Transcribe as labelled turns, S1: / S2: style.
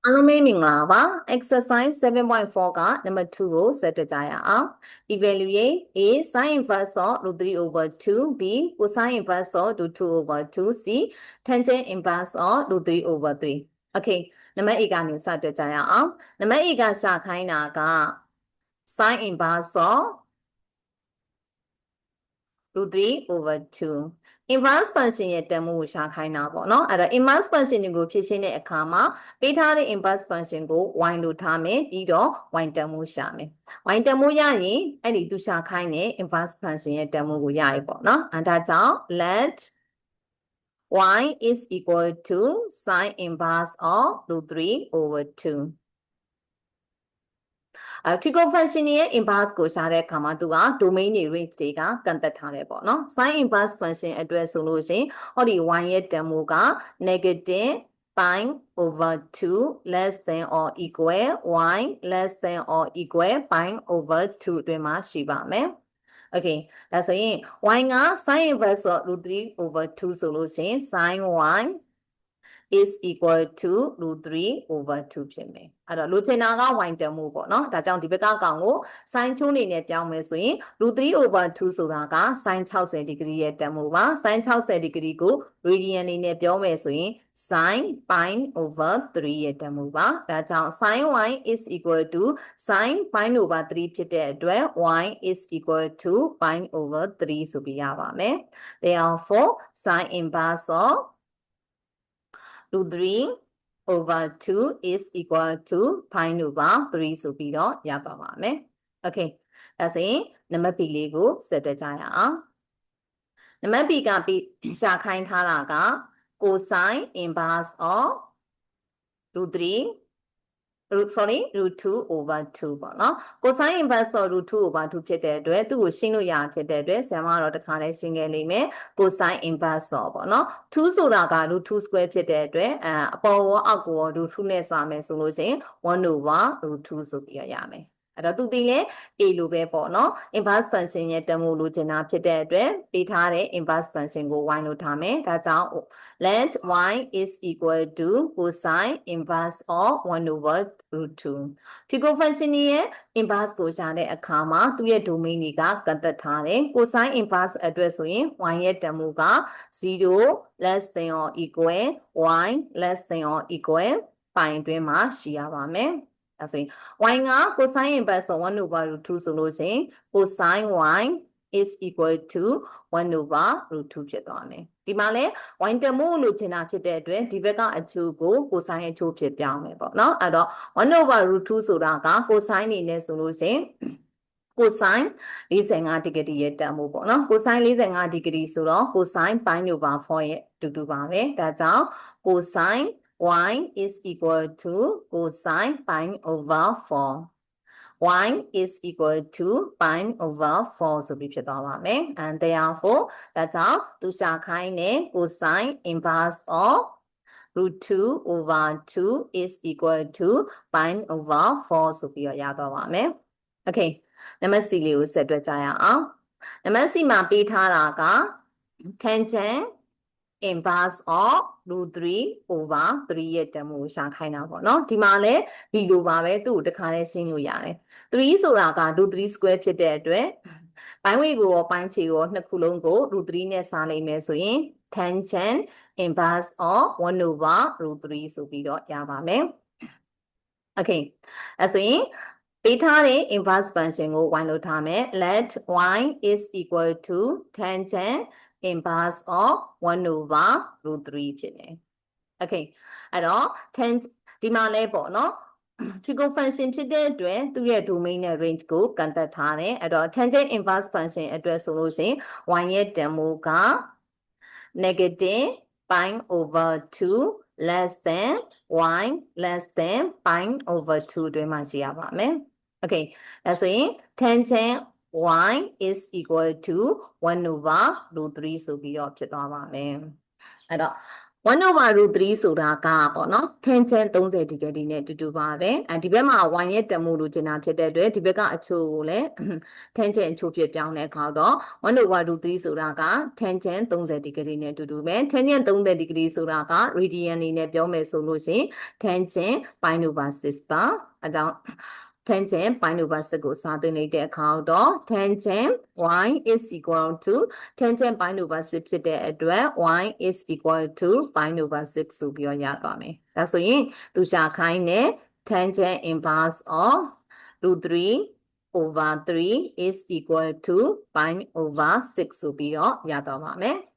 S1: အားလုံးပဲမင်္ဂလာပါ exercise 7.4 က number 2ကိုဆက်တက်ကြရအောင် evaluate a sin inverse of root 3 over 2 b cosine inverse of root 2 over 2 c tangent inverse of root 3 over 3 okay နံပါတ် A ကနေစတက်ကြရအောင်နံပါတ် A ကရှာခိုင်းတာက sin inverse of root 3 over 2 inverse function ရဲ့တန်ဖိုးကိုရှာခိုင်းတာပေါ့နော်အဲ့တော့ inverse function ကိုဖြည့်ရှင်းတဲ့အခါမှာပေးထားတဲ့ inverse function ကို y လို့ထားမယ်ပြီးတော့ y တန်ဖိုးရှာမယ် y တန်ဖိုးရရင်အဲ့ဒီသူရှာခိုင်းတဲ့ inverse function ရဲ့တန်ဖိုးကိုရရပေါ့နော်အဲ့ဒါကြောင့် let y is equal to sin inverse of root 3 over 2trigo function ရဲ့ inverse ကိုရှာတဲ့အခါမှာသူက domain တွေ range တွေကကန့်သက်ထားတယ်ပေါ့နော် sin inverse function အတွက်ဆိုလို့ရှိရင်ဟောဒီ y ရဲ့တန်ဖိုးက negative pi over 2 less than or equal y less than or equal pi over 2 အတွင်းမှာရှိပါမယ် okay ဒါဆိုရင် y က sin inverse of root 3 over 2 ဆိုလို့ရှိရင် sin y is equal to root 3 over 2 ဖြစ်မယ်အဲ့တော့လိုချင်တာက y တန်ဖိုးပေါ့နော်ဒါကြောင့်ဒီဘက်ကကောင်ကို sin ချိုးနေနဲ့ပြောင်းမယ်ဆိုရင် root 3 over 2 ဆိုတာက sin 60 degree ရဲ့တန်ဖိုးပါ sin 60 degree ကို radian အနေနဲ့ပြောမယ်ဆိုရင် sin pi over 3 ရဲ့တန်ဖိုးပါဒါကြောင့် sin y is equal to sin pi over 3 ဖြစ်တဲ့အတွက် y is equal to pi over 3 ဆိုပြီးရပါမယ် therefore sin inverse of root 3 over 2 is equal to pi over 3 ဆိုပြီးတော့ရပါပါမယ် okay ဒါဆိုရင်နံပါတ် B လေးကိုဆက်တက်ကြရအောင်နံပါတ် B ကရှာခိုင်းထားတာက cosine inverse of root 3 root 2 over 2ပေါ့နော် cosine inverse of root 2 over 2 ဖြစ်တဲ့အတွက်သူ့ကိုရှင်းလို့ရဖြစ်တဲ့အတွက်ဆရာမတော့တခါလေးရှင်းခဲ့လိမ့်မယ် cosine inverse of ပေါ့နော်2ဆိုတာက root 2 square ဖြစ်တဲ့အတွက်အပေါ်ရောအောက်ကိုရော root 2နဲ့စာမယ်ဆိုလို့ချင်း1 over root 2ဆိုပြီးရမယ်အဲ့တော့သူဒီလေ a လိုပဲပေါ့နော် inverse function ရဲ့တန်ဖိုးလိုချင်တာဖြစ်တဲ့အတွက်ပေးထားတဲ့ inverse function ကို y လို့ထားမယ်ဒါကြောင့် let y is equal to cosine inverse of 1 over root 2 trigo function ရဲ့ inverse ကိုရှာတဲ့အခါမှာသူ့ရဲ့ domain တွေကကန့်သက်ထားတယ် cosine inverse အတွက်ဆိုရင် y ရဲ့တန်ဖိုးက0 less than or equal y less than or equal pi အတွင်းမှာရှိရပါမယ်ဒါဆိုရင် y က cosine inverse of 1 over root 2ဆိုလို့ရှိရင် cosine y is equal to 1 over root 2ဖြစ်သွားမယ်ဒီမှာလဲ y တမို့လို့ချင်တာဖြစ်တဲ့အတွက်ဒီဘက်ကအချိုးကို cosine အချိုးဖြစ်ပြောင်းမယ်ပေါ့နော်အဲ့တော့1 over root 2ဆိုတာက cosine နေနဲ့ဆိုလို့ရှိရင်cosine 45 degree ရဲ့တန်ဖိုးပေါ့နော် cosine 45 degree ဆိုတော့ cosine pi over 4ရဲ့တူပါပဲဒါကြောင့် cosine y is equal to cosine pi over 4 y is equal to pi over 4ဆိုပြီးဖြစ်သွားပါမယ် and therefore ဒါကြောင့်သူရှာခိုင်းတဲ့ cosine inverse of root 2 over 2 is equal to pi over 4ဆိုပြီးရသွားပါမယ် okay နံပါတ် C လေးကိုဆက်တွက်ကြရအောင်နံပါတ် C မှာပေးထားတာက tangent inverse of root 3 over 3ရဲ့တန်ဖိုးရှာခိုင်းတာပေါ့နော်ဒီမှာလဲ b လိုပါပဲသူ့ကိုတခါလဲရှင်းလို့ရတယ်3ဆိုတာက root 3 square ဖြစ်တဲ့အတွက်ပိုင်းဝေကိုရောပိုင်းခြေကိုနှစ်ခုလုံးကို root 3နဲ့စားလိုက်မယ်ဆိုရင် tangent inverse of 1 over root 3ဆိုပြီးတော့ရပါမယ် okay အဲဆိုရင်ပေးထားတဲ့ inverse function ကို y လို့ထားမယ် let y is equal to tangent inverse of 1 over root 3ဖြစ်တယ် okay အဲ့တော့ ဒီမှာလဲပေါ့နော် trigo function ဖြစ်တဲ့အတွက်သူ့ရဲ့ domain နဲ့ range ကိုကန့်သက်ထားတယ်အဲ့တော့ tangent inverse function အတွက်ဆိုလို့ရှိရင် y ရဲ့တန်ဖိုးက negative pi over 2 less than y less than pi over 2တွင်မှရှိရပါမယ် okay ဒါဆိုရင် tangent y is equal to 1 over root 3ဆိုပြီးတော့ဖြစ်သွားပါမယ်အဲ့တော့ 1 over root 3ဆိုတာကပေါ့နော် tangent 30 degree နဲ့တူတူပါပဲဒီဘက်မှာ y ရဲ့တန်ဖိုးလိုချင်တာဖြစ်တဲ့အတွက်ဒီဘက်ကအချိုးကိုလည်း tangent အချိုးဖြစ်ပြောင်းတဲ့အခါတော့1 over root 3ဆိုတာက tangent 30 degree နဲ့တူတူပဲ tangent 30 degree ဆိုတာက radian အနေနဲ့ပြောမယ်ဆိုလို့ရှိရင် tangent pi over 6ပါအဲကြောင့်tangent pi over 6ကိုစာသွင်းလိုက်တဲ့အခါတော့ tangent y is equal to tangent pi over 6ဖြစ်တဲ့အတွက် y is equal to pi over 6ဆိုပြီးရသွားမယ်။ဒါဆိုရင်သူရှာခိုင်းတဲ့ tangent inverse of root 3 over 3 is equal to pi over 6ဆိုပြီးရသွားပါမယ်။